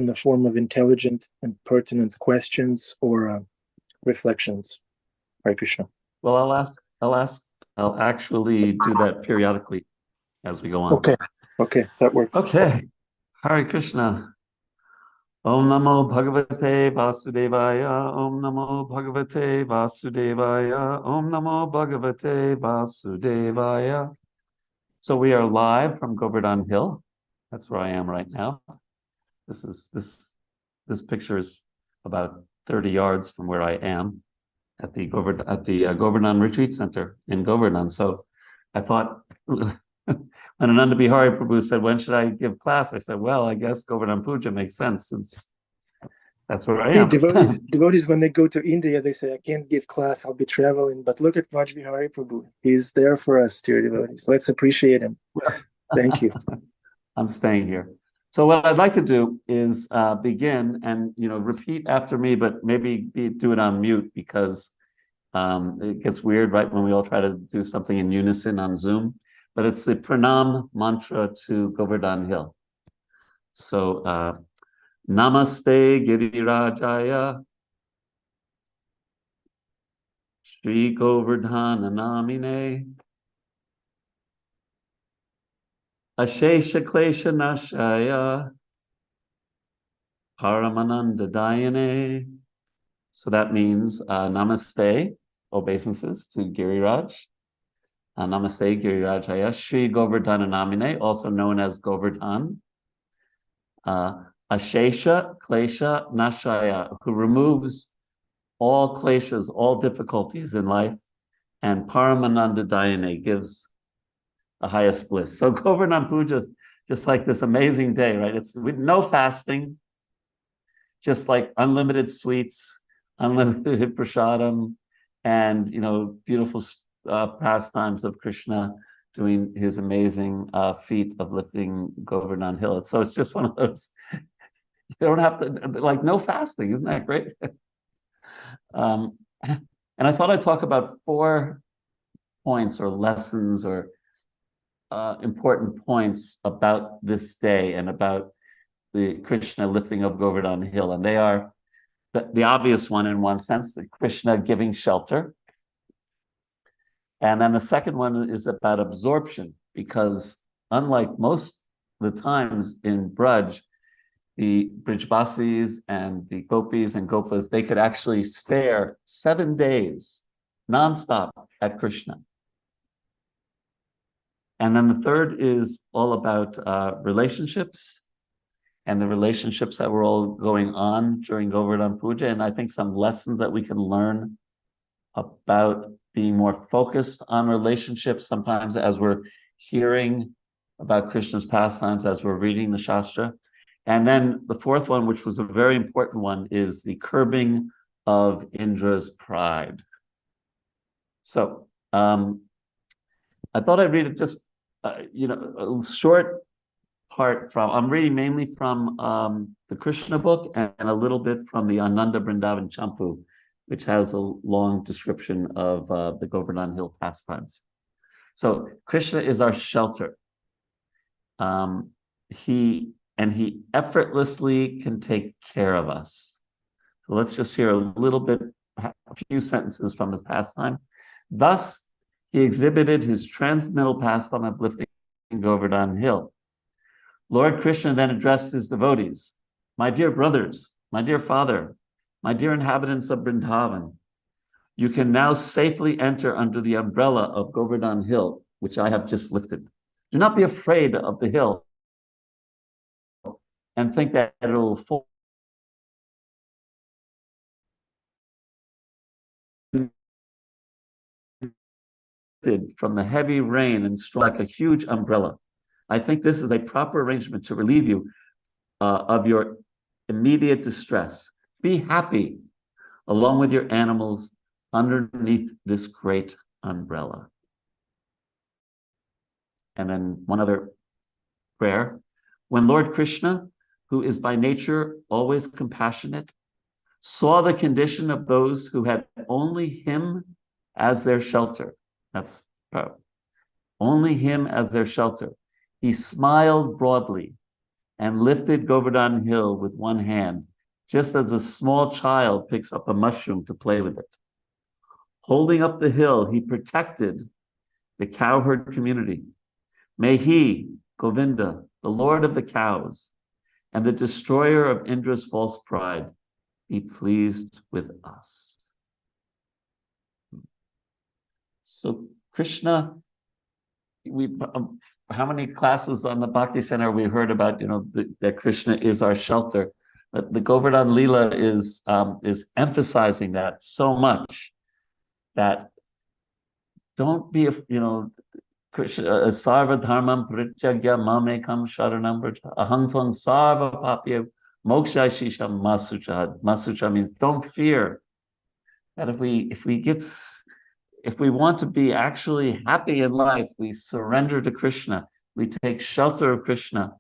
in the form of intelligent and pertinent questions or reflections. Hare Krishna. Well, I'll actually do that periodically as we go on. Okay, that works. Okay. Hare Krishna. Om Namo Bhagavate Vasudevaya. Om Namo Bhagavate Vasudevaya. Om Namo Bhagavate Vasudevaya. So we are live from Govardhan Hill. That's where I am right now. This picture is about 30 yards from where I am at the Govardhan Retreat Center in Govardhan. So I thought, when Ananda Bihari Prabhu said, when should I give class? I said, well, I guess Govardhan Puja makes sense since that's where I am. Devotees, when they go to India, they say, I can't give class, I'll be traveling. But look at Vraj Vihari Prabhu. He's there for us, dear devotees. Let's appreciate him. Thank you. I'm staying here. So what I'd like to do is begin and repeat after me, but maybe do it on mute because it gets weird, right, when we all try to do something in unison on Zoom. But it's the Pranam mantra to Govardhan Hill. So Namaste Girirajaya Shri Govardhana Namine Ashesha Klesha Nashaya Paramananda Dayane. So that means Namaste, obeisances to Giriraj. Namaste Girirajaya Shri Govardhana Namine, also known as Govardhan. Ashesha Klesha Nashaya, who removes all kleshas, all difficulties in life, and Paramananda Dayane gives the highest bliss. So Govardhan Puja is just like this amazing day, right? It's with no fasting, just like unlimited sweets, unlimited prasadam, and beautiful pastimes of Krishna doing his amazing feat of lifting Govardhan Hill. So it's just one of those. You don't have to, like, no fasting. Isn't that great? And I thought I'd talk about 4 points or lessons or important points about this day and about the Krishna lifting of Govardhan Hill. And they are the obvious one in one sense, the Krishna giving shelter. And then the second one is about absorption, because unlike most of the times in Vraj, the Brijvasis and the Gopis and Gopas, they could actually stare 7 days nonstop at Krishna. And then the third is all about relationships and the relationships that were all going on during Govardhan Puja. And I think some lessons that we can learn about being more focused on relationships sometimes as we're hearing about Krishna's pastimes, as we're reading the Shastra. And then the fourth one, which was a very important one, is the curbing of Indra's pride. So I thought I'd read it just, a short part from, I'm reading mainly from the Krishna book and a little bit from the Ananda Vrindavan Champu, which has a long description of the Govardhan Hill pastimes. So Krishna is our shelter. He effortlessly can take care of us. So let's just hear a few sentences from his pastime. Thus, he exhibited his transcendental pastime of lifting Govardhan Hill. Lord Krishna then addressed his devotees. My dear brothers, my dear father, my dear inhabitants of Vrindavan, you can now safely enter under the umbrella of Govardhan Hill, which I have just lifted. Do not be afraid of the hill and think that it will fall from the heavy rain and strike a huge umbrella. I think this is a proper arrangement to relieve you of your immediate distress. Be happy along with your animals underneath this great umbrella. And then one other prayer. When Lord Krishna, who is by nature always compassionate, saw the condition of those who had only him as their shelter, that's only him as their shelter, he smiled broadly and lifted Govardhan Hill with one hand, just as a small child picks up a mushroom to play with it. Holding up the hill, he protected the cowherd community. May he, Govinda, the Lord of the cows, and the destroyer of Indra's false pride, be pleased with us. So Krishna, how many classes on the Bhakti Center we heard about, that Krishna is our shelter. But the Govardhan Leela is emphasizing that so much, that don't be, Krishna, sarva dharmam prithyagya mamekam sharanam vrja aham tvam sarva papya moksha shisha masucha. Masucha means don't fear. That if we want to be actually happy in life, we surrender to Krishna, we take shelter of Krishna,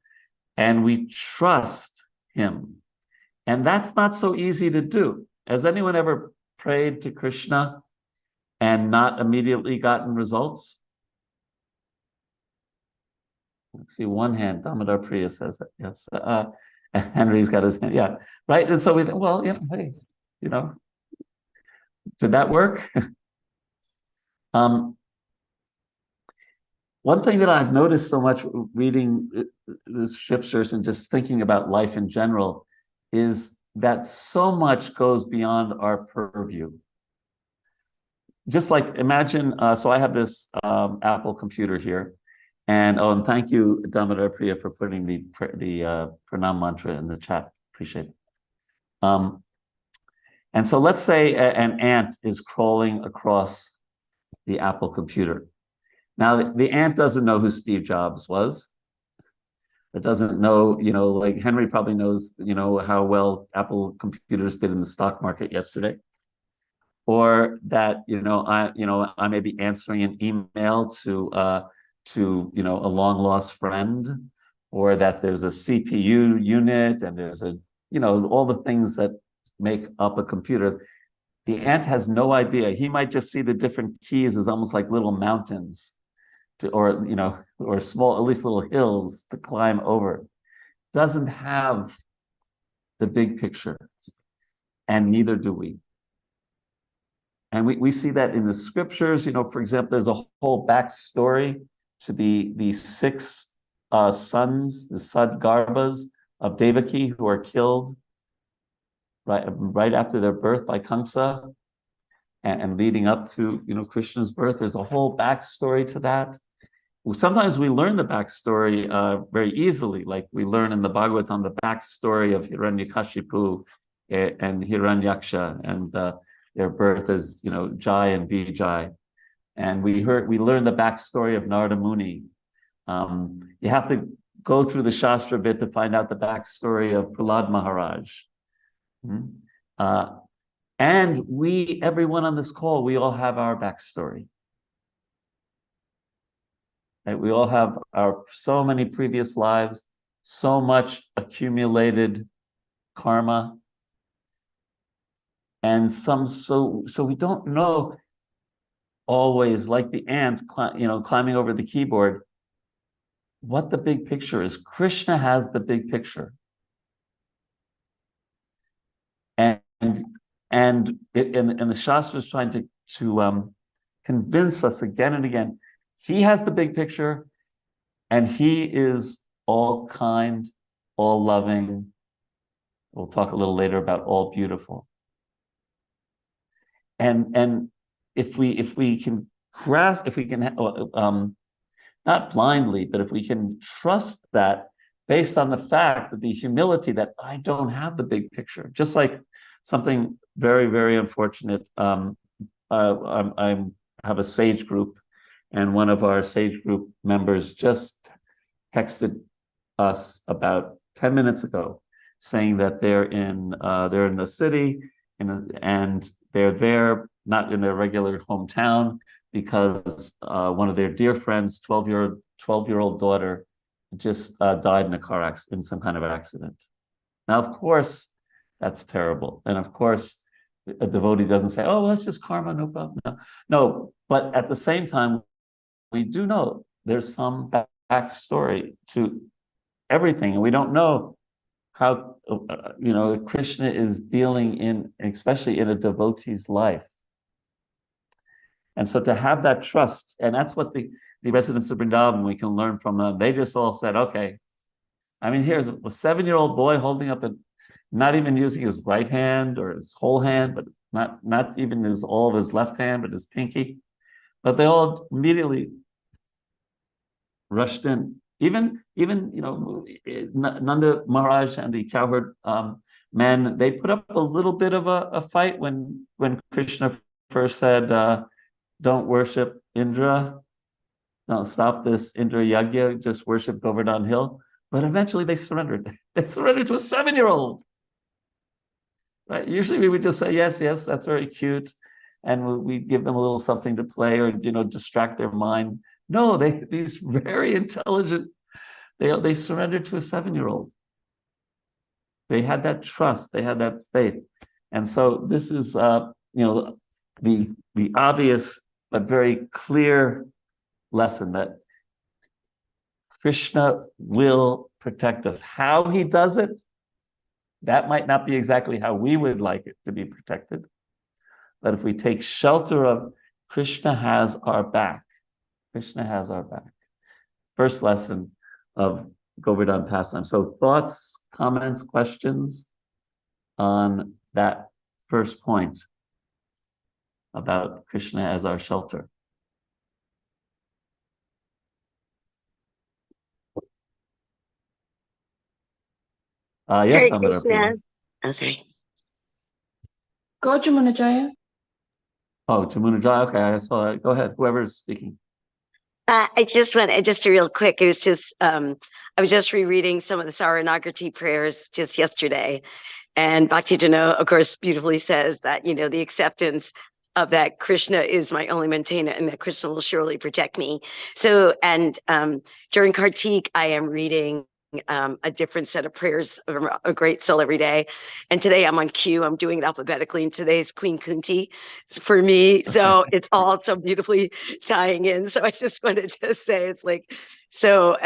and we trust him. And that's not so easy to do. Has anyone ever prayed to Krishna and not immediately gotten results? Let's see, one hand. Damodar Priya says that. Yes. Henry's got his hand. Yeah. Right. And so we think, well, yeah, hey, did that work? One thing that I've noticed so much reading the scriptures and just thinking about life in general is that so much goes beyond our purview. Just like imagine, so I have this Apple computer here, and thank you, Damodar Priya, for putting the pranam mantra in the chat. Appreciate it. And so let's say an ant is crawling across the Apple computer. Now, the ant doesn't know who Steve Jobs was. It doesn't know, like Henry probably knows, how well Apple computers did in the stock market yesterday. Or that, I may be answering an email to a long lost friend, or that there's a CPU unit and there's all the things that make up a computer. The ant has no idea. He might just see the different keys as almost like little mountains, or small, at least little hills to climb over. Doesn't have the big picture, and neither do we. And we see that in the scriptures. For example, there's a whole backstory to the six sons, the Sadgarbhas of Devaki, who are killed right after their birth by Kamsa, and leading up to Krishna's birth. There's a whole backstory to that. Sometimes we learn the backstory very easily, like we learn in the Bhagavatam the backstory of Hiranyakashipu and Hiranyaksha, and their birth as Jai and Vijay. And we learn the backstory of Narada Muni. You have to go through the Shastra bit to find out the backstory of Prahlad Maharaj. And everyone on this call, we all have our backstory. Right? We all have so many previous lives, so much accumulated karma, and so we don't know always, like the ant, climbing over the keyboard, what the big picture is. Krishna has the big picture, and the Shastra is trying to convince us again and again. He has the big picture, and he is all kind, all loving. We'll talk a little later about all beautiful. And if we can grasp, if we can not blindly, but if we can trust that, based on the fact that the humility that I don't have the big picture, just like something very, very unfortunate. I have a Sage group, and one of our Sage group members just texted us about 10 minutes ago, saying that they're in the city, and they're there not in their regular hometown because one of their dear friends, 12-year-old daughter, just died in a car accident, in some kind of accident. Now, of course, that's terrible, and of course, a devotee doesn't say, "Oh, well, that's just karma, no problem." No, but at the same time, we do know there's some backstory to everything. And we don't know how, Krishna is dealing in, especially in a devotee's life. And so to have that trust, and that's what the residents of Vrindavan, we can learn from them. They just all said, okay, I mean, here's a 7-year-old boy holding up not even using his right hand or his whole hand, but not even all of his left hand, but his pinky. But they all immediately rushed in. Even Nanda Maharaj and the cowherd men, they put up a little bit of a fight when Krishna first said, don't worship Indra, don't stop this Indra Yagya, just worship Govardhan Hill. But eventually they surrendered. They surrendered to a 7-year-old. Right? Usually we would just say, yes, that's very cute. And we give them a little something to play or, distract their mind. No, these very intelligent, they surrendered to a 7-year-old. They had that trust, they had that faith. And so this is, the obvious but very clear lesson that Krishna will protect us. How he does it, that might not be exactly how we would like it to be protected. But if we take shelter of Krishna has our back. Krishna has our back. First lesson of Govardhan pastime. So thoughts, comments, questions on that first point about Krishna as our shelter. Yes, Hare Krishna. Oh, sorry. Go, Jamunajaya. Oh, Jamunajaya. Okay, I saw that. Go ahead. Whoever's speaking. I just real quick. It was just I was just rereading some of the Saranagati prayers just yesterday, and Bhakti Jano, of course, beautifully says that the acceptance of that Krishna is my only maintainer, and that Krishna will surely protect me. So, and during Kartik, I am reading a different set of prayers, a great soul every day. And today I'm on cue. I'm doing it alphabetically. And today's Queen Kunti for me. So it's all so beautifully tying in. So I just wanted to say it's like, so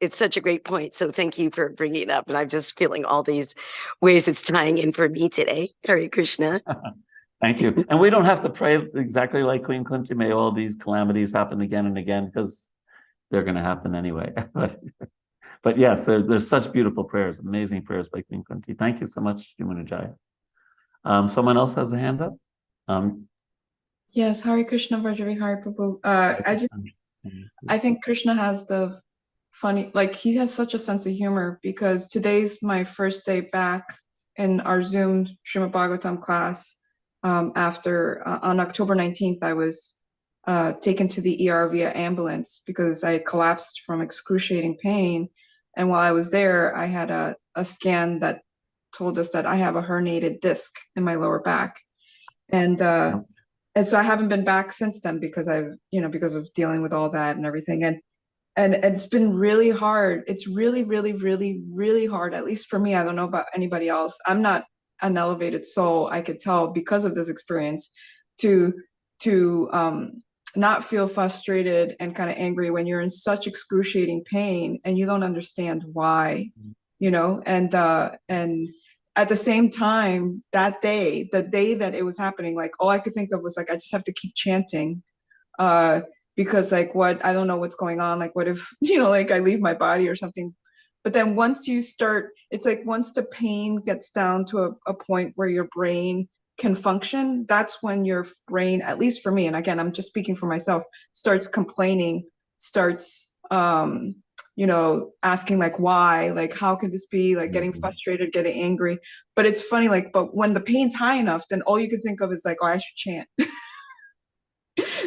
it's such a great point. So thank you for bringing it up. And I'm just feeling all these ways it's tying in for me today. Hare Krishna. Thank you. And we don't have to pray exactly like Queen Kunti. May all these calamities happen again and again, because they're going to happen anyway. But yes, there's such beautiful prayers, amazing prayers by Queen Kunti. Thank you so much, Jamunajaya. Someone else has a hand up? Yes, Hare Krishna, Vraj Vihari Prabhu. I think Krishna has the funny, he has such a sense of humor, because today's my first day back in our Zoom Srimad Bhagavatam class. After on October 19th, I was taken to the ER via ambulance because I collapsed from excruciating pain. And while I was there, I had a scan that told us that I have a herniated disc in my lower back. And so I haven't been back since then because because of dealing with all that and everything. And it's been really hard. It's really, really, really, really hard, at least for me. I don't know about anybody else. I'm not an elevated soul, I could tell, because of this experience, to not feel frustrated and kind of angry when you're in such excruciating pain and you don't understand why, and at the same time, that day, the day that it was happening, all I could think of was I just have to keep chanting, because what, I don't know what's going on. What if, I leave my body or something. But then once you start, it's once the pain gets down to a point where your brain can function, that's when your brain, at least for me, and again, I'm just speaking for myself, starts complaining, starts, asking why, how could this be, getting frustrated, getting angry. But it's funny, but when the pain's high enough, then all you can think of is oh, I should chant.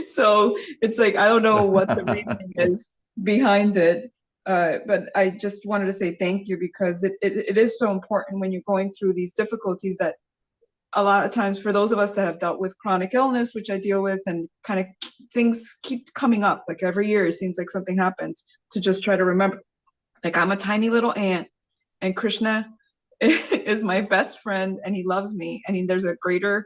So it's I don't know what the reasoning is behind it. But I just wanted to say thank you, because it is so important when you're going through these difficulties, that a lot of times for those of us that have dealt with chronic illness, which I deal with, and kind of things keep coming up, every year it seems like something happens, to just try to remember, I'm a tiny little ant and Krishna is my best friend and he loves me, and there's a greater,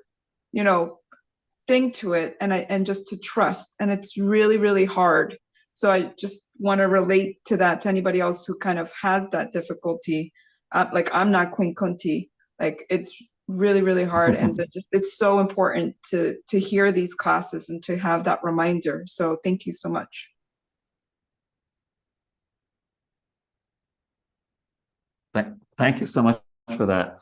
thing to it, and just to trust. And it's really, really hard So I just want to relate to that, to anybody else who kind of has that difficulty. Like, I'm not Queen Kunti. Like, it's really, really hard. And it's so important to hear these classes and to have that reminder. So thank you so much. Thank you so much for that.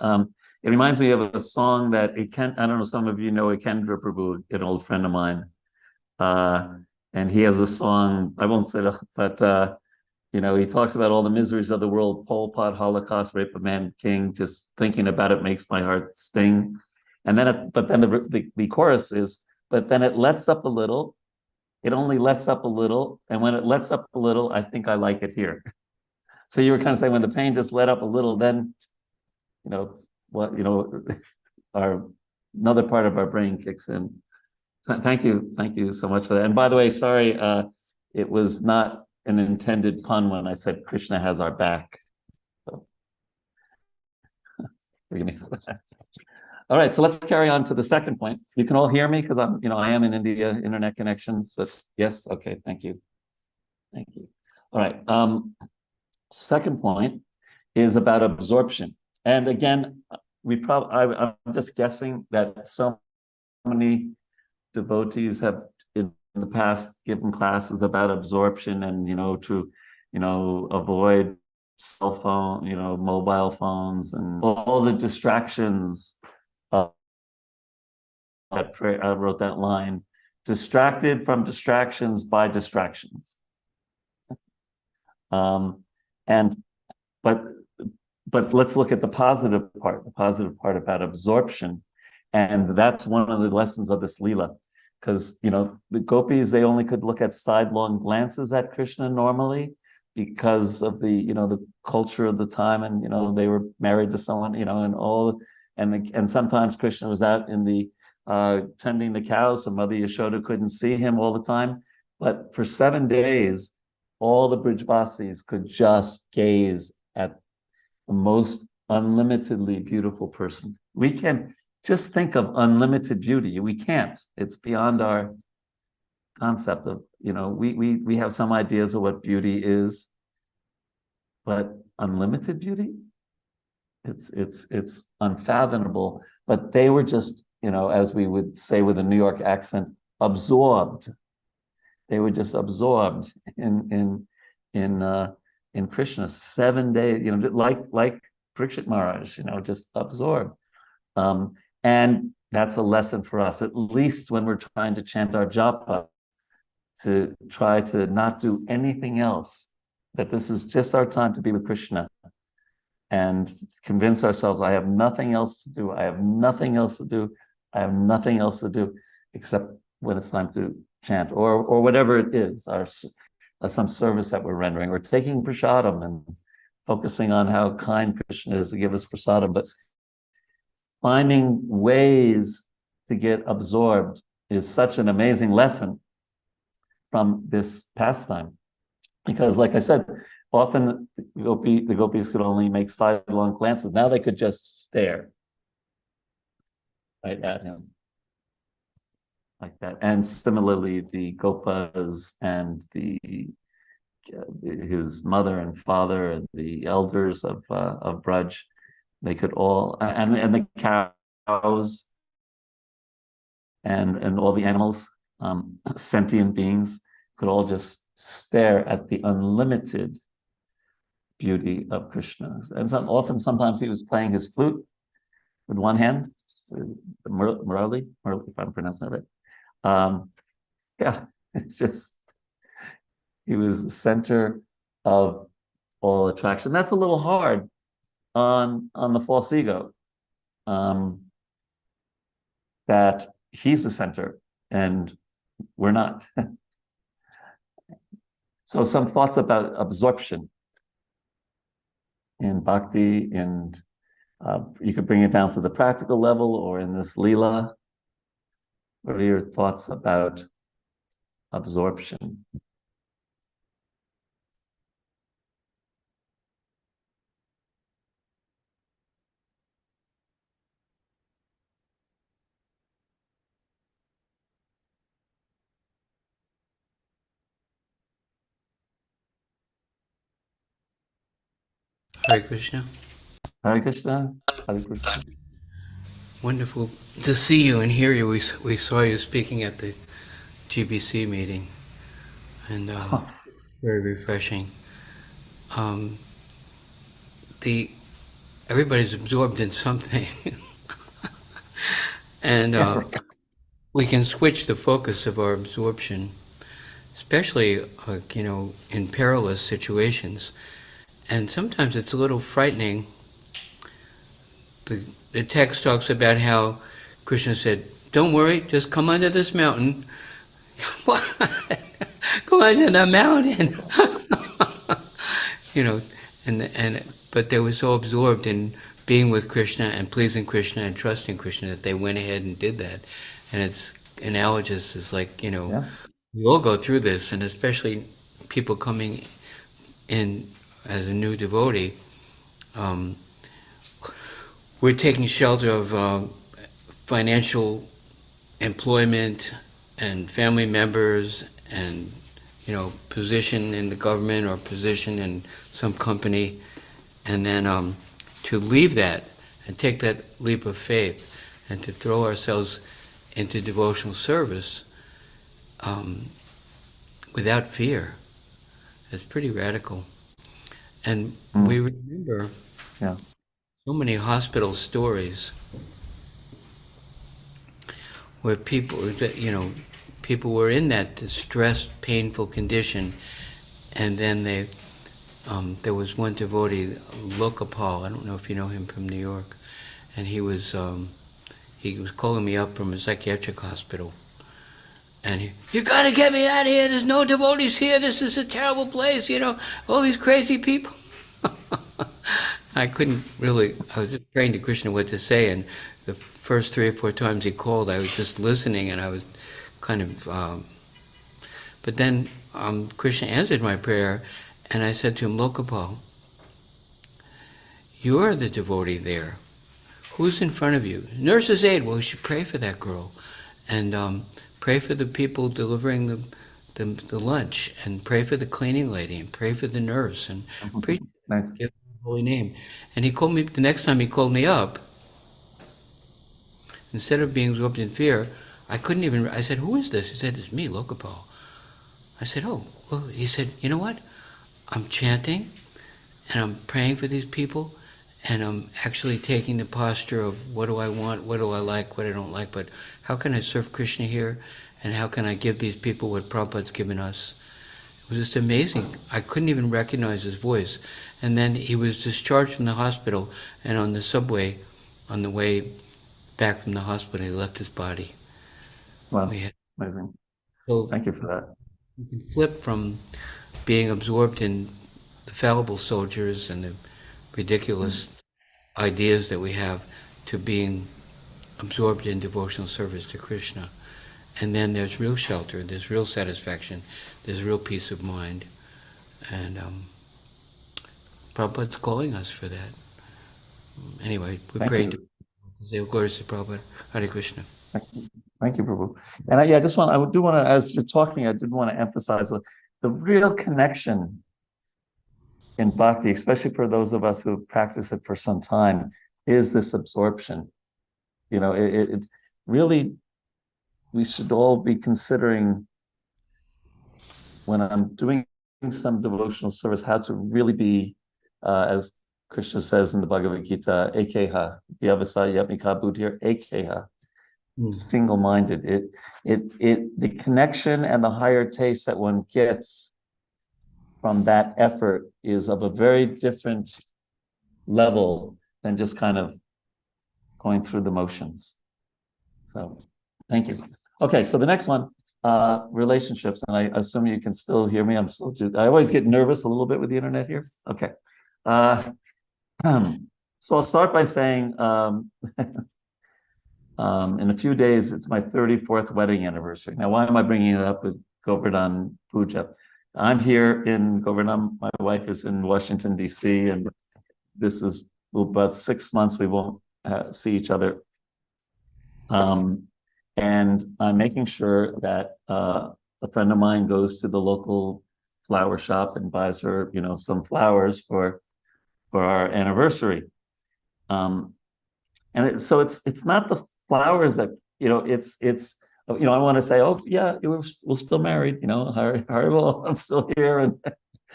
It reminds me of a song that I don't know, some of you know Kendra Prabhu, an old friend of mine. And he has a song, I won't say that, but he talks about all the miseries of the world, Pol Pot, Holocaust, rape of man, king. Just thinking about it makes my heart sting. And then, but then the chorus is, but then it lets up a little. It only lets up a little, and when it lets up a little, I think I like it here. So you were kind of saying when the pain just let up a little, then, our another part of our brain kicks in. Thank you so much for that. And by the way, sorry, it was not an intended pun when I said Krishna has our back. So, forgive me. All right, so let's carry on to the second point. You can all hear me because I am in India, internet connections, but yes, okay, thank you. All right, second point is about absorption. And again, I'm just guessing that so many devotees have in the past given classes about absorption and to avoid cell phone, mobile phones and all the distractions. I wrote that line: distracted from distractions by distractions. And but let's look at the positive part about absorption. And that's one of the lessons of this Leela. Because, the gopis, they only could look at sidelong glances at Krishna normally because of the culture of the time. And, they were married to someone, and sometimes Krishna was out in the tending the cows. So Mother Yashoda couldn't see him all the time. But for 7 days, all the Brijvasis could just gaze at the most unlimitedly beautiful person. We can just think of unlimited beauty. We can't. It's beyond our concept of, we have some ideas of what beauty is, but unlimited beauty, it's unfathomable. But they were just, as we would say with a New York accent, absorbed. They were just absorbed in Krishna. 7 days, like Parikshit Maharaj, just absorbed. And that's a lesson for us, at least when we're trying to chant our japa, to try to not do anything else, that this is just our time to be with Krishna, and convince ourselves, I have nothing else to do. I have nothing else to do. I have nothing else to do except when it's time to chant or whatever it is, some service that we're rendering, or taking prasadam and focusing on how kind Krishna is to give us prasadam. But finding ways to get absorbed is such an amazing lesson from this pastime. Because like I said, often the gopis could only make sidelong glances. Now they could just stare right at him like that. And similarly, the gopas and his mother and father and the elders of Vraj, they could all, and the cows and all the animals, sentient beings, could all just stare at the unlimited beauty of Krishna. And sometimes he was playing his flute with one hand, Murali, if I'm pronouncing that right. Yeah, it's just, he was the center of all attraction. That's a little hard on the false ego, that he's the center and we're not. So some thoughts about absorption in bhakti, and you could bring it down to the practical level or in this Leela. What are your thoughts about absorption? Hare Krishna. Hare Krishna. Hare Krishna. Wonderful to see you and hear you. We saw you speaking at the GBC meeting, and very refreshing. Um, the everybody's absorbed in something, and we can switch the focus of our absorption, especially in perilous situations. And sometimes it's a little frightening. The text talks about how Krishna said, "Don't worry, just come under this mountain." What? Go under the mountain. But they were so absorbed in being with Krishna and pleasing Krishna and trusting Krishna that they went ahead and did that. And it's analogous. It's like, Yeah. we all go through this, and especially people coming in as a new devotee. We're taking shelter of financial employment and family members and position in the government or position in some company, and then to leave that and take that leap of faith and to throw ourselves into devotional service without fear. It's pretty radical. And we remember so many hospital stories where people were in that distressed, painful condition, and then there was one devotee, Lokapal. I don't know if you know him from New York, and he was calling me up from a psychiatric hospital, and you gotta get me out of here. There's no devotees here. This is a terrible place. All these crazy people. I couldn't really. I was just praying to Krishna what to say, and the first 3 or 4 times he called, I was just listening, and I was kind of. But then Krishna answered my prayer, and I said to him, Lokapal, you're the devotee there. Who's in front of you? Nurse's aide. Well, we should pray for that girl, and pray for the people delivering the lunch, and pray for the cleaning lady, and pray for the nurse, and preach the holy name. And he called me the next time he called me up. Instead of being absorbed in fear, I couldn't even. I said, "Who is this?" He said, "It's me, Lokapal." I said, "Oh, well." He said, "You know what? I'm chanting, and I'm praying for these people, and I'm actually taking the posture of what do I want, what do I like, what I don't like, but how can I serve Krishna here, and how can I give these people what Prabhupada's given us?" It was just amazing. I couldn't even recognize his voice. And then he was discharged from the hospital, and on the subway, on the way back from the hospital, he left his body. Wow, amazing. So thank you for that. You can flip from being absorbed in the fallible soldiers and the ridiculous ideas that we have to being absorbed in devotional service to Krishna. And then there's real shelter, there's real satisfaction, there's real peace of mind. And Prabhupada's calling us for that. Anyway, we pray to say glory to Prabhupada. Hare Krishna. Thank you, Prabhu. And I do want to, as you're talking, I did want to emphasize the real connection in bhakti, especially for those of us who practice it for some time, is this absorption. It really, we should all be considering when I'm doing some devotional service, how to really be, as Krishna says in the Bhagavad Gita, ekeha, vyavasa yatmika buddhir ekeha, single-minded. The connection and the higher taste that one gets from that effort is of a very different level than just kind of going through the motions. So thank you. Okay, so the next one, relationships, and I assume you can still hear me. I always get nervous a little bit with the internet here. Okay. So I'll start by saying in a few days, it's my 34th wedding anniversary. Now, why am I bringing it up with Govardhan Puja? I'm here in Govardhan. My wife is in Washington, D.C., and this is about 6 months we won't see each other. And I'm making sure that a friend of mine goes to the local flower shop and buys her, some flowers for for our anniversary. So it's not the flowers that, it's I want to say, oh yeah, we're still married, Harry, I'm still here, and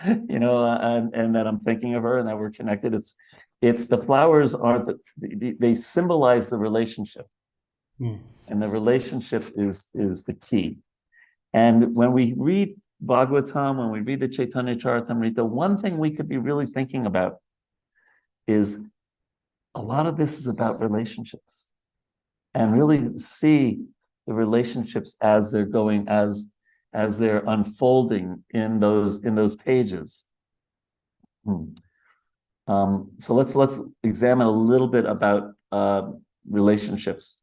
and that I'm thinking of her and that we're connected. It's the flowers they symbolize the relationship, and the relationship is the key. And when we read Bhagavatam, when we read the Chaitanya Charitamrita, one thing we could be really thinking about is a lot of this is about relationships, and really see the relationships as they're going, as they're unfolding in those pages. So let's examine a little bit about relationships.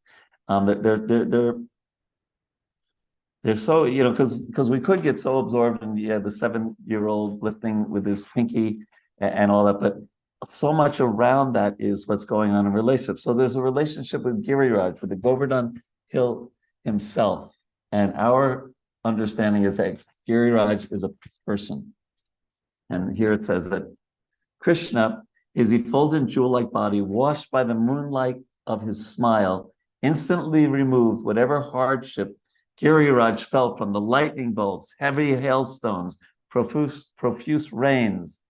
They're so, because we could get so absorbed in the 7-year-old lifting with his pinky and all that, but so much around that is what's going on in relationships. So there's a relationship with Giriraj, with the Govardhan Hill himself, and our understanding is that Giriraj is a person. And here it says that Krishna, his effulgent jewel-like body, washed by the moonlight of his smile, instantly removed whatever hardship Giriraj felt from the lightning bolts, heavy hailstones, profuse rains,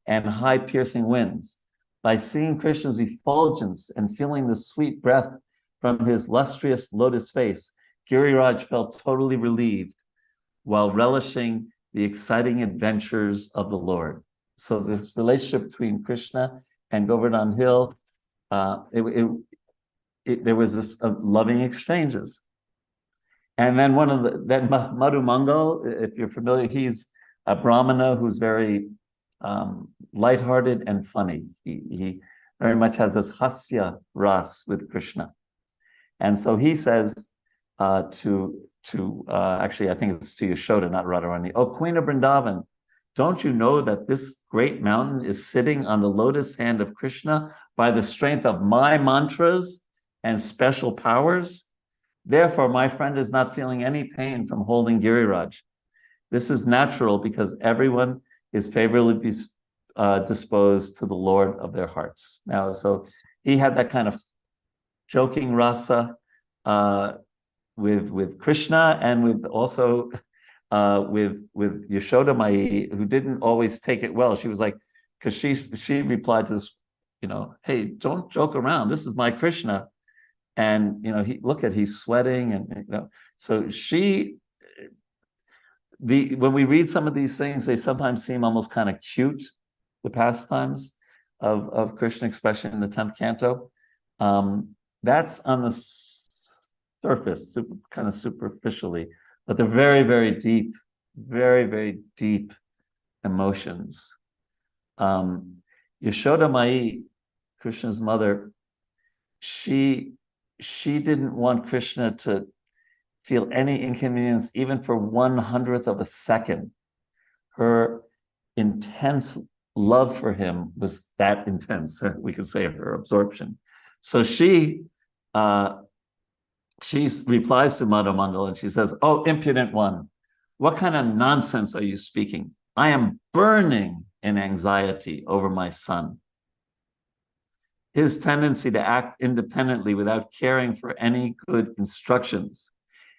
and high piercing winds. By seeing Krishna's effulgence and feeling the sweet breath from his lustrous lotus face, Giriraj felt totally relieved while relishing the exciting adventures of the Lord. So this relationship between Krishna and Govardhan Hill, there was this loving exchanges. And then Madhu Mangal, if you're familiar, he's a Brahmana who's very lighthearted and funny. He very much has this hasya ras with Krishna. And so he says actually, I think it's to Yashoda, not Radharani, "Oh, Queen of Vrindavan, don't you know that this great mountain is sitting on the lotus hand of Krishna by the strength of my mantras and special powers? Therefore, my friend is not feeling any pain from holding Giriraj. This is natural because everyone is favorably disposed to the Lord of their hearts." Now, so he had that kind of joking rasa with Krishna, and with also with Yashoda Mai, who didn't always take it well. She was like, because she replied to this, hey, don't joke around. This is my Krishna. And he's sweating, and so when we read some of these things, they sometimes seem almost kind of cute, the pastimes of Krishna expression in the 10th canto. That's on the surface, kind of superficially, but they're very, very deep, very, very deep emotions. Yashoda Mai, Krishna's mother, she didn't want Krishna to feel any inconvenience, even for 1/100th of a second. Her intense love for him was that intense. We could say her absorption. So she replies to Madhu Mangal, and she says, "Oh, impudent one, what kind of nonsense are you speaking? I am burning in anxiety over my son. His tendency to act independently without caring for any good instructions.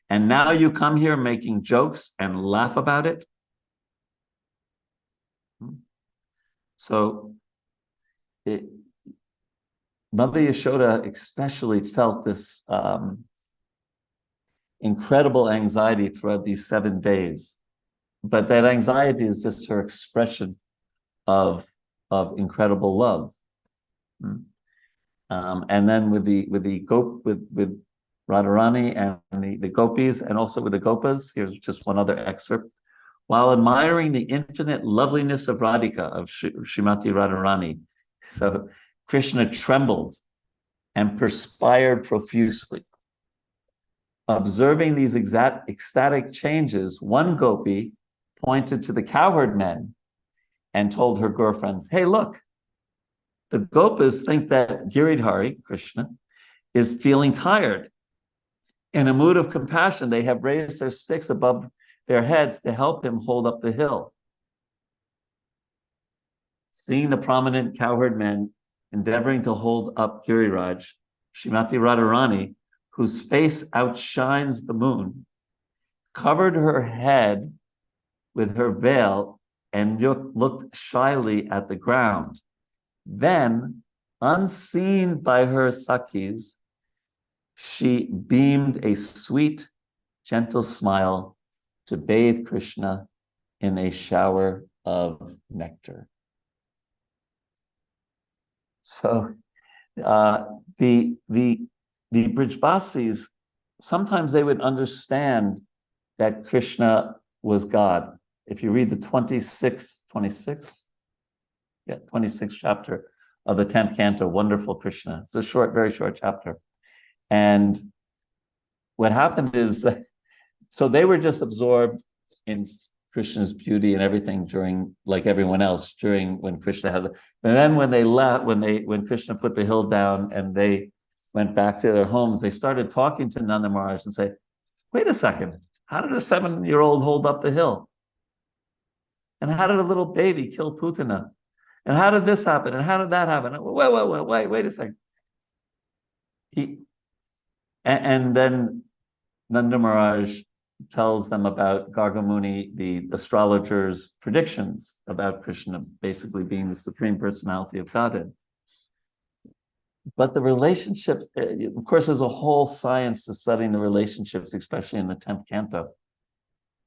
And now you come here making jokes and laugh about it?" So Mother Yashoda especially felt this incredible anxiety throughout these 7 days. But that anxiety is just her expression of incredible love. And then with Radharani and the gopis, and also with the gopas, here's just one other excerpt. While admiring the infinite loveliness of Radhika, of Srimati Radharani, so Krishna trembled and perspired profusely. Observing these ecstatic changes, one gopi pointed to the cowherd men and told her girlfriend, "Hey, look, the gopas think that Giridhari, Krishna, is feeling tired. In a mood of compassion, they have raised their sticks above their heads to help him hold up the hill." Seeing the prominent cowherd men endeavoring to hold up Giriraj, Srimati Radharani, whose face outshines the moon, covered her head with her veil and looked shyly at the ground. Then, unseen by her Sakhis, she beamed a sweet, gentle smile to bathe Krishna in a shower of nectar. So the Brijbasis, sometimes they would understand that Krishna was God. If you read the 26th chapter of the 10th canto, Wonderful Krishna. It's a short, very short chapter. And what happened is, so they were just absorbed in Krishna's beauty and everything during, like everyone else, during when Krishna had, and then when they left, when Krishna put the hill down and they went back to their homes, they started talking to Nanda Maharaj and say, wait a second, how did a 7-year-old hold up the hill? And how did a little baby kill Putana? And how did this happen? And how did that happen? Wait a second. And then Nanda Maharaj tells them about Gargamuni, the astrologer's predictions about Krishna basically being the Supreme Personality of Godhead. But the relationships, of course, there's a whole science to studying the relationships, especially in the 10th canto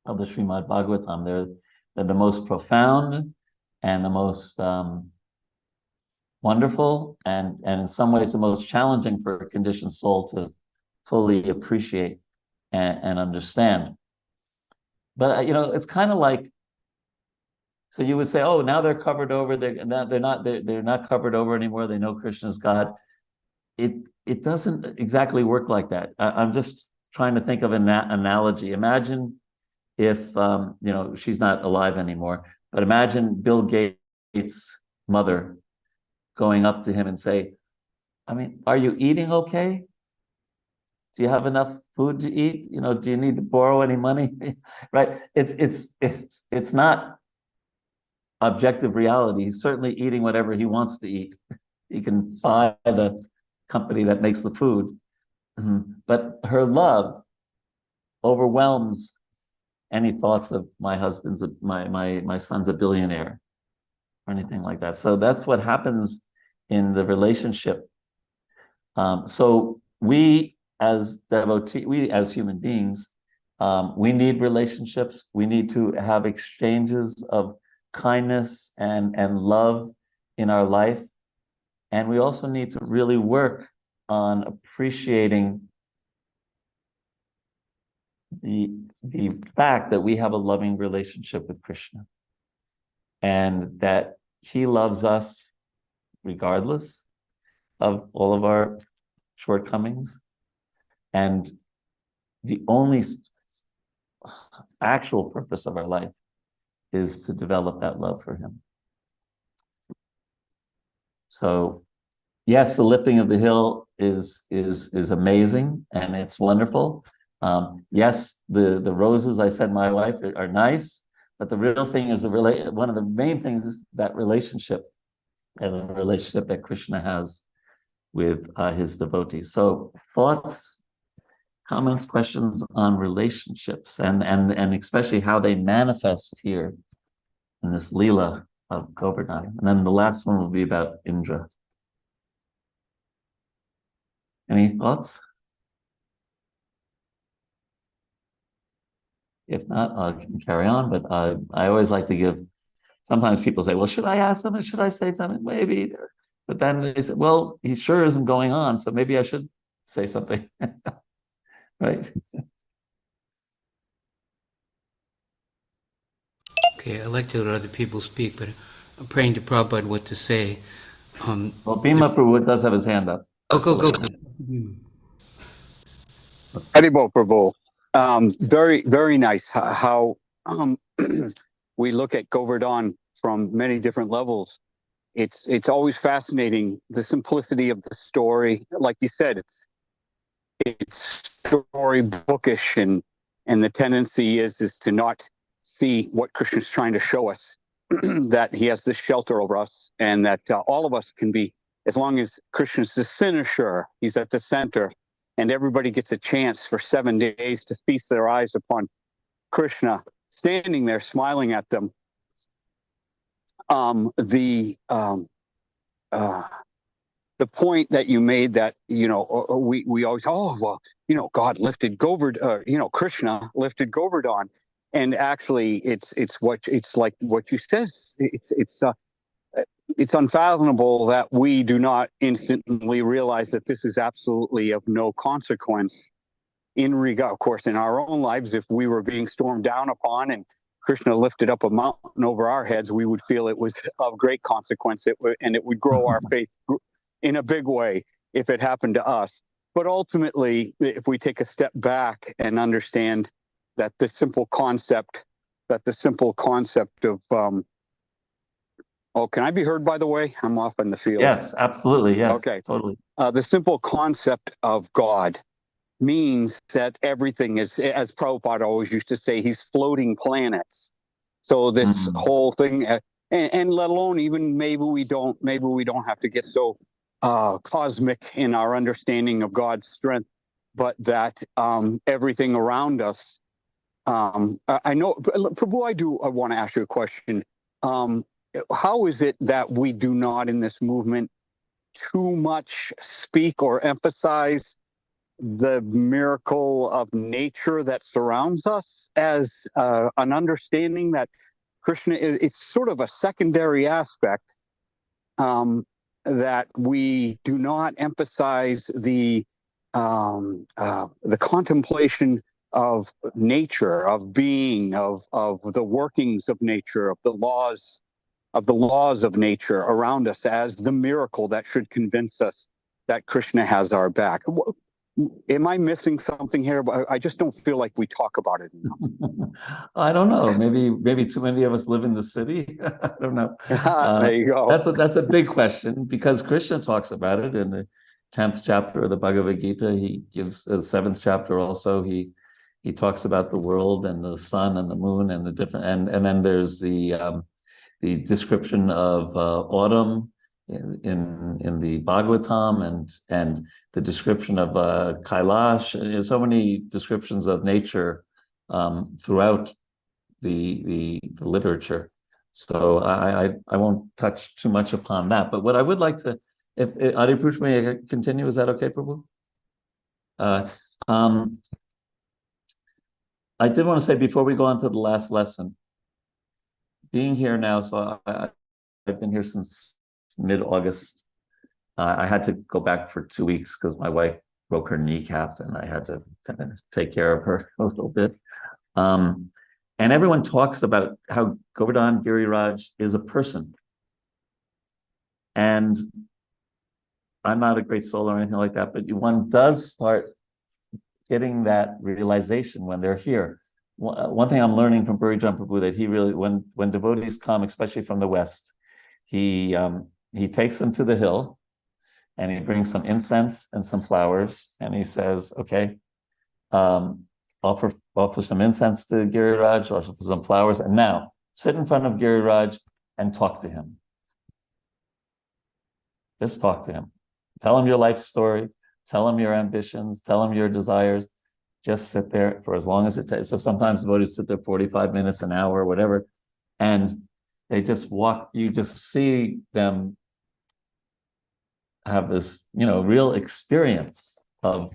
of the Srimad Bhagavatam. They're the most profound and the most wonderful, and in some ways the most challenging for a conditioned soul to fully appreciate and understand. But it's kind of like, so you would say, oh, now they're covered over. They're not covered over anymore. They know Krishna's God. It doesn't exactly work like that. I'm just trying to think of an analogy. Imagine if she's not alive anymore, but imagine Bill Gates' mother going up to him and say, I mean, are you eating okay? Do you have enough food to eat? Do you need to borrow any money? Right? It's not objective reality. He's certainly eating whatever he wants to eat. He can buy the company that makes the food. But her love overwhelms any thoughts of my son's a billionaire or anything like that. So that's what happens in the relationship. So we as devotees, we as human beings, we need relationships. We need to have exchanges of kindness and love in our life. And we also need to really work on appreciating the fact that we have a loving relationship with Krishna and that he loves us regardless of all of our shortcomings. And the only actual purpose of our life is to develop that love for him. So yes, the lifting of the hill is amazing and it's wonderful. Yes, the roses, I said my wife, are nice, but the real thing is one of the main things is that relationship, and the relationship that Krishna has with his devotees. So thoughts, comments, questions on relationships and especially how they manifest here in this Leela of Govardhan. And then the last one will be about Indra. Any thoughts? If not, I can carry on, but I always like to give, sometimes people say, well, should I ask something? Should I say something? Maybe. But then they say, well, he sure isn't going on, so maybe I should say something. Right? Okay, I like to let other people speak, but I'm praying to Prabhupada what to say. Well, Bhima Prabhu does have his hand up. Oh, go. Haribol Prabhu. Very, very nice how we look at Govardhan from many different levels. It's always fascinating, the simplicity of the story. Like you said, it's storybookish, and the tendency is to not see what Krishna's trying to show us. that he has this shelter over us, and that all of us can be, as long as Krishna's the cynosure, he's at the center, and everybody gets a chance for 7 days to feast their eyes upon Krishna, standing there smiling at them. The point that you made, that we always, oh well, God lifted Govardhan, Krishna lifted Govardhan, and actually it's like what you said. It's unfathomable that we do not instantly realize that this is absolutely of no consequence in regard, of course, in our own lives. If we were being stormed down upon and Krishna lifted up a mountain over our heads, we would feel it was of great consequence, and it would grow our faith in a big way if it happened to us. But ultimately, if we take a step back and understand that the simple concept of oh, can I be heard, by the way? I'm off in the field. Yes, absolutely. Yes. Okay. Totally. The simple concept of God means that everything is, as Prabhupada always used to say, he's floating planets. So this whole thing, and let alone even maybe we don't have to get so cosmic in our understanding of God's strength, but that everything around us. I know, Prabhu, I want to ask you a question. How is it that we do not in this movement too much speak or emphasize the miracle of nature that surrounds us as an understanding that Krishna it's sort of a secondary aspect, that we do not emphasize the contemplation of nature, of being, of the workings of nature, of the laws of nature around us as the miracle that should convince us that Krishna has our back. Am I missing something here? I just don't feel like we talk about it enough. I don't know. Maybe too many of us live in the city. I don't know. There you go. That's a big question, because Krishna talks about it in the 10th chapter of the Bhagavad Gita. He gives the 7th chapter also. He talks about the world and the sun and the moon and the different, and then there's the description of autumn in the Bhagavatam, and the description of Kailash. So many descriptions of nature throughout the literature. So I won't touch too much upon that. But what I would like to, if Adipurush, may I continue? Is that okay, Prabhu? I did want to say, before we go on to the last lesson, being here now, so I've been here since mid-August. I had to go back for 2 weeks because my wife broke her kneecap, and I had to kind of take care of her a little bit. And everyone talks about how Govardhan Giriraj is a person. And I'm not a great soul or anything like that, but one does start getting that realization when they're here. One thing I'm learning from Burijan Prabhu, that he really, when devotees come, especially from the West, he takes them to the hill, and he brings some incense and some flowers, and he says, okay, offer some incense to Giriraj, offer some flowers, and now sit in front of Giriraj and talk to him. Just talk to him. Tell him your life story. Tell him your ambitions. Tell him your desires. Just sit there for as long as it takes. So sometimes devotees sit there 45 minutes, an hour, whatever, and they just walk. You just see them have this, real experience of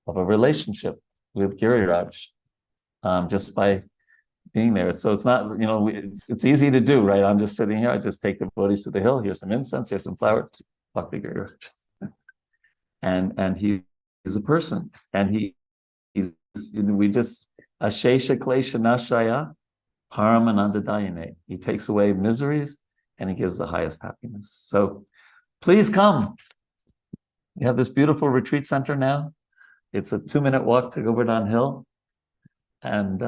a relationship with Giriraj, just by being there. So it's not, it's easy to do, right? I'm just sitting here. I just take the devotees to the hill. Here's some incense. Here's some flowers. Talk to Giriraj, and he's a person, and we just Ashesha Klesha Nashaya Paramanandadayane. He takes away miseries, and he gives the highest happiness. So please come. We have this beautiful retreat center now. It's a 2-minute walk to Govardhan Hill, and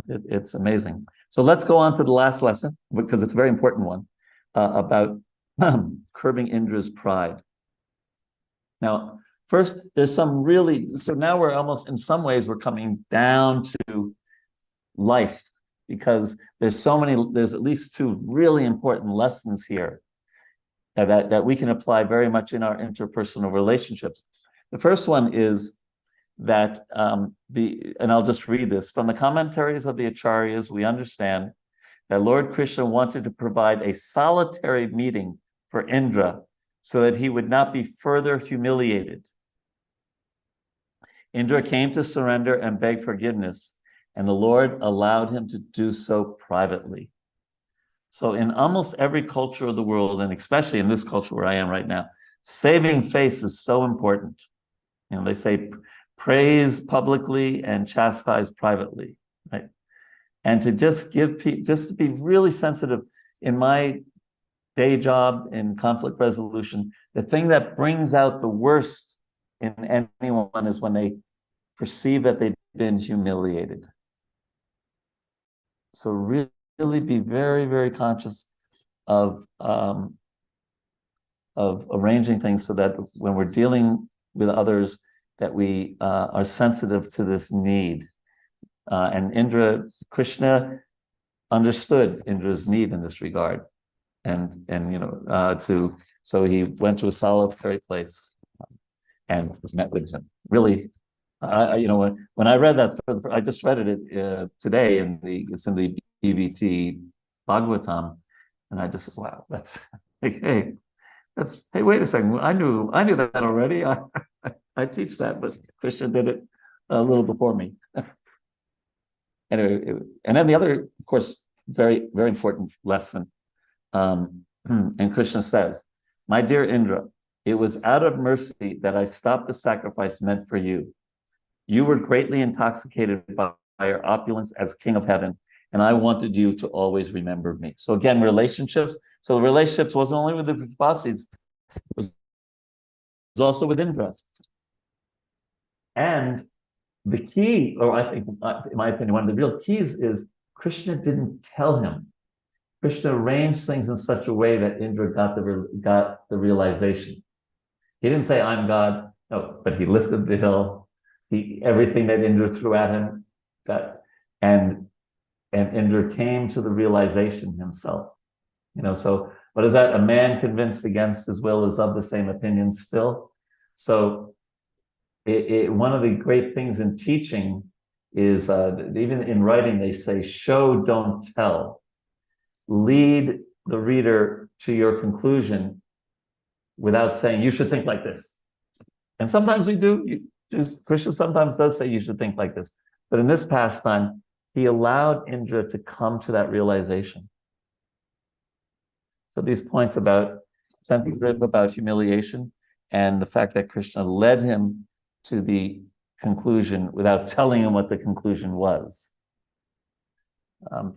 it's amazing. So let's go on to the last lesson, because it's a very important one, about curbing Indra's pride. Now, first, there's some really, so now we're almost, in some ways, we're coming down to life, because there's at least two really important lessons here that we can apply very much in our interpersonal relationships. The first one is that, and I'll just read this, from the commentaries of the Acharyas, we understand that Lord Krishna wanted to provide a solitary meeting for Indra so that he would not be further humiliated. Indra came to surrender and beg forgiveness, and the Lord allowed him to do so privately. So in almost every culture of the world, and especially in this culture where I am right now, saving face is so important. You know, they say praise publicly and chastise privately, right? And to just give people, just to be really sensitive. In my day job in conflict resolution, the thing that brings out the worst in anyone is when they perceive that they've been humiliated. So really be very, very conscious of arranging things so that when we're dealing with others, that we are sensitive to this need. And Krishna understood Indra's need in this regard, and you know, so he went to a solitary place and met with him. Really, you know, when I read that, I just read it today it's in the BBT Bhagavatam, and I just, wow, that's like, hey, wait a second, I knew that already. I teach that, but Krishna did it a little before me. Anyway, and then the other, of course, very, very important lesson. And Krishna says, "My dear Indra, it was out of mercy that I stopped the sacrifice meant for you. You were greatly intoxicated by your opulence as king of heaven, and I wanted you to always remember me." So again, relationships. So the relationships wasn't only with the Vipassis, it was also with Indra. And the key, or I think, in my opinion, one of the real keys is Krishna didn't tell him. Krishna arranged things in such a way that Indra got the realization. He didn't say, "I'm God," no, but he lifted the hill. Everything that Indra threw at him and Indra came to the realization himself. You know, so what is that? A man convinced against his will is of the same opinion still. So one of the great things in teaching is, even in writing, they say, show, don't tell. Lead the reader to your conclusion without saying, you should think like this. And sometimes we do. Krishna sometimes does say you should think like this. But in this pastime, he allowed Indra to come to that realization. So these points about sensitive, about humiliation, and the fact that Krishna led him to the conclusion without telling him what the conclusion was.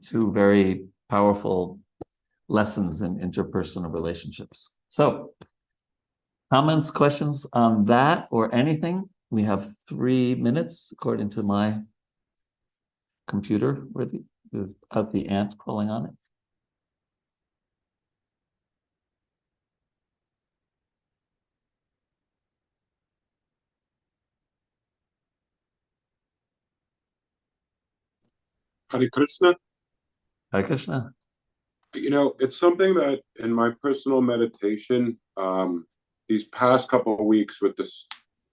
Two very powerful lessons in interpersonal relationships. So, comments, questions on that or anything? We have 3 minutes according to my computer without the ant crawling on it. Hare Krishna. Hare Krishna. You know, it's something that in my personal meditation, these past couple of weeks with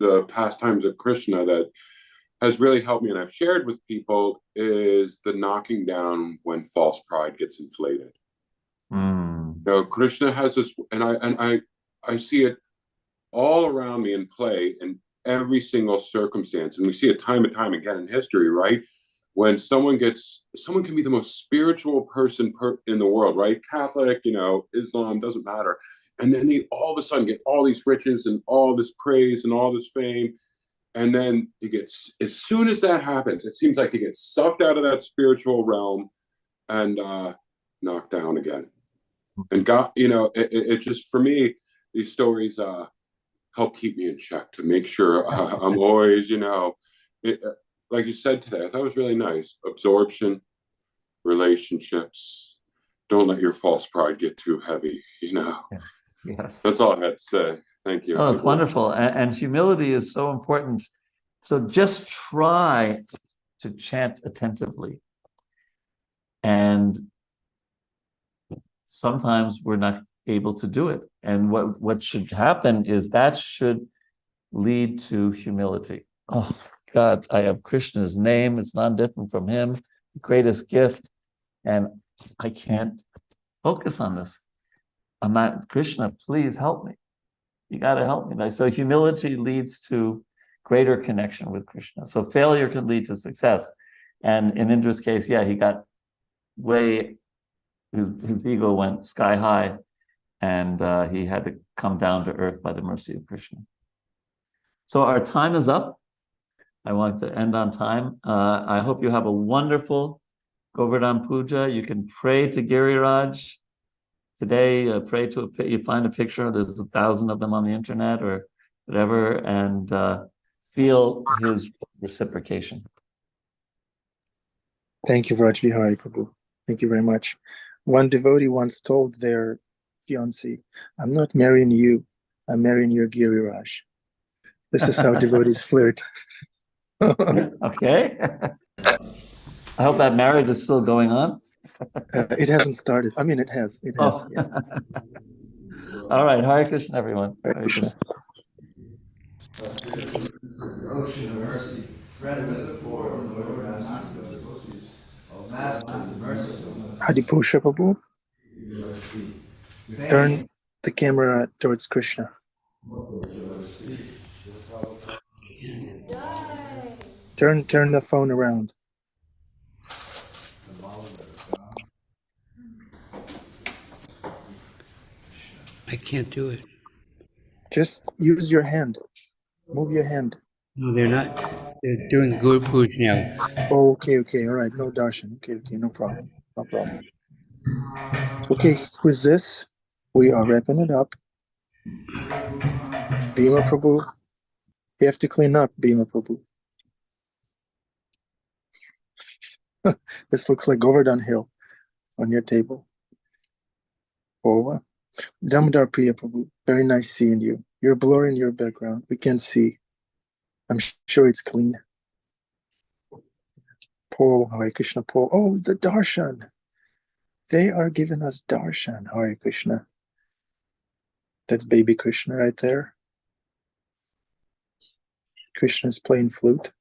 the pastimes of Krishna that has really helped me, and I've shared with people, is the knocking down when false pride gets inflated. You know, Krishna has this, and I see it all around me in play in every single circumstance, and we see it time and time again in history, right? When someone can be the most spiritual person in the world, right? Catholic, you know, Islam, doesn't matter. And then they all of a sudden get all these riches and all this praise and all this fame. And then as soon as that happens, it seems like they get sucked out of that spiritual realm and knocked down again. And God, you know, it just, for me, these stories help keep me in check to make sure I'm always, you know, like you said today, I thought it was really nice. Absorption, relationships. Don't let your false pride get too heavy, you know. Yes. That's all I had to say. Thank you. Oh, it's wonderful. And humility is so important. So just try to chant attentively. And sometimes we're not able to do it. And what should happen is that should lead to humility. Oh God, I have Krishna's name. It's not different from him, the greatest gift. And I can't focus on this. I'm not, Krishna, please help me. You got to help me. So humility leads to greater connection with Krishna. So failure can lead to success. And in Indra's case, yeah, he got way, his ego went sky high, and he had to come down to earth by the mercy of Krishna. So our time is up. I want to end on time. I hope you have a wonderful Govardhan Puja. You can pray to Giriraj today. Pray to you find a picture. There's 1,000 of them on the internet or whatever, and feel his reciprocation. Thank you, Vraj Vihari Prabhu. Thank you very much. One devotee once told their fiancé, "I'm not marrying you, I'm marrying your Giriraj." This is how devotees flirt. Okay. I hope that marriage is still going on. It hasn't started. I mean, it has. It has. Oh. Yeah. All right. Hare Krishna, everyone. Hare Krishna. Ocean of mercy, friend of the poor, Lord, master of devotees, O Master, merciful. Hadipusha Prabhu. Turn the camera towards Krishna. Turn the phone around. I can't do it. Just use your hand. Move your hand. No, they're not. They're doing Guru Puja now. Oh, okay. All right. No darshan. Okay. No problem. No problem. Okay, with this, we are wrapping it up. Bhima Prabhu, you have to clean up, Bhima Prabhu. This looks like Govardhan Hill on your table. Ola. Damodar Priya Prabhu, very nice seeing you. You're blurring your background. We can't see. I'm sure it's clean. Paul, Hare Krishna, Paul. Oh, the darshan. They are giving us darshan, Hare Krishna. That's baby Krishna right there. Krishna's playing flute.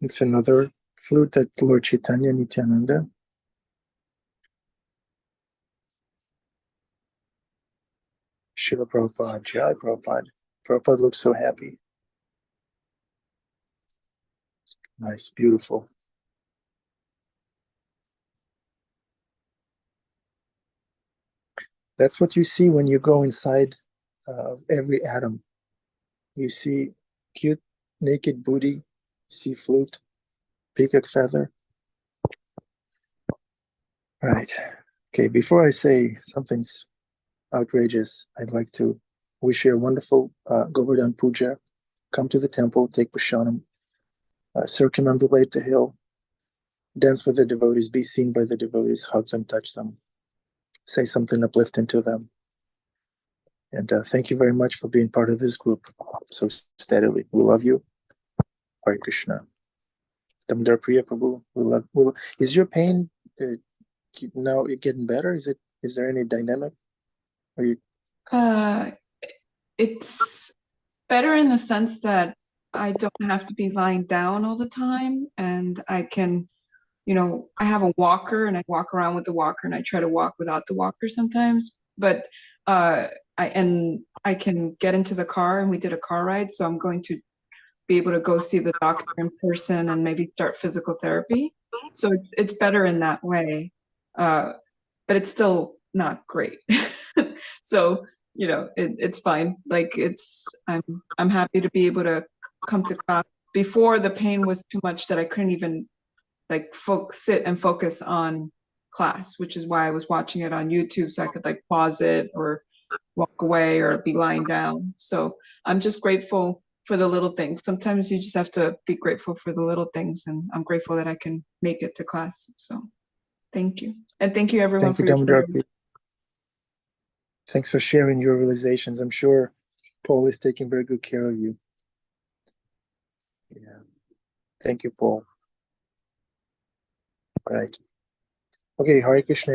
It's another flute that Lord Chaitanya Nityananda. Srila Prabhupada, Jai Prabhupada. Prabhupada looks so happy. Nice, beautiful. That's what you see when you go inside every atom. You see cute naked booty, you see flute, peacock feather. Right. Okay, before I say something's outrageous, I'd like to wish you a wonderful Govardhan Puja. Come to the temple, take Prashanam, circumambulate the hill, dance with the devotees, be seen by the devotees, hug them, touch them, say something uplifting to them. And thank you very much for being part of this group so steadily. We love you. Hare Krishna. Damodar Priya Prabhu, we love. Is your pain now getting better? Is there any dynamic? Are you? It's better in the sense that I don't have to be lying down all the time, and I can, I have a walker and I walk around with the walker, and I try to walk without the walker sometimes, but I can get into the car, and we did a car ride, so I'm going to be able to go see the doctor in person and maybe start physical therapy. So it's better in that way, but it's still not great. So it's fine. Like I'm happy to be able to come to class. Before, the pain was too much that I couldn't even sit and focus on class, which is why I was watching it on YouTube, so I could pause it or walk away or be lying down. So I'm just grateful for the little things. Sometimes you just have to be grateful for the little things, and I'm grateful that I can make it to class. So thank you. And thank you everyone for your prayer. Thanks for sharing your realizations. I'm sure Paul is taking very good care of you. Yeah. Thank you, Paul. All right. Okay, Hare Krishna.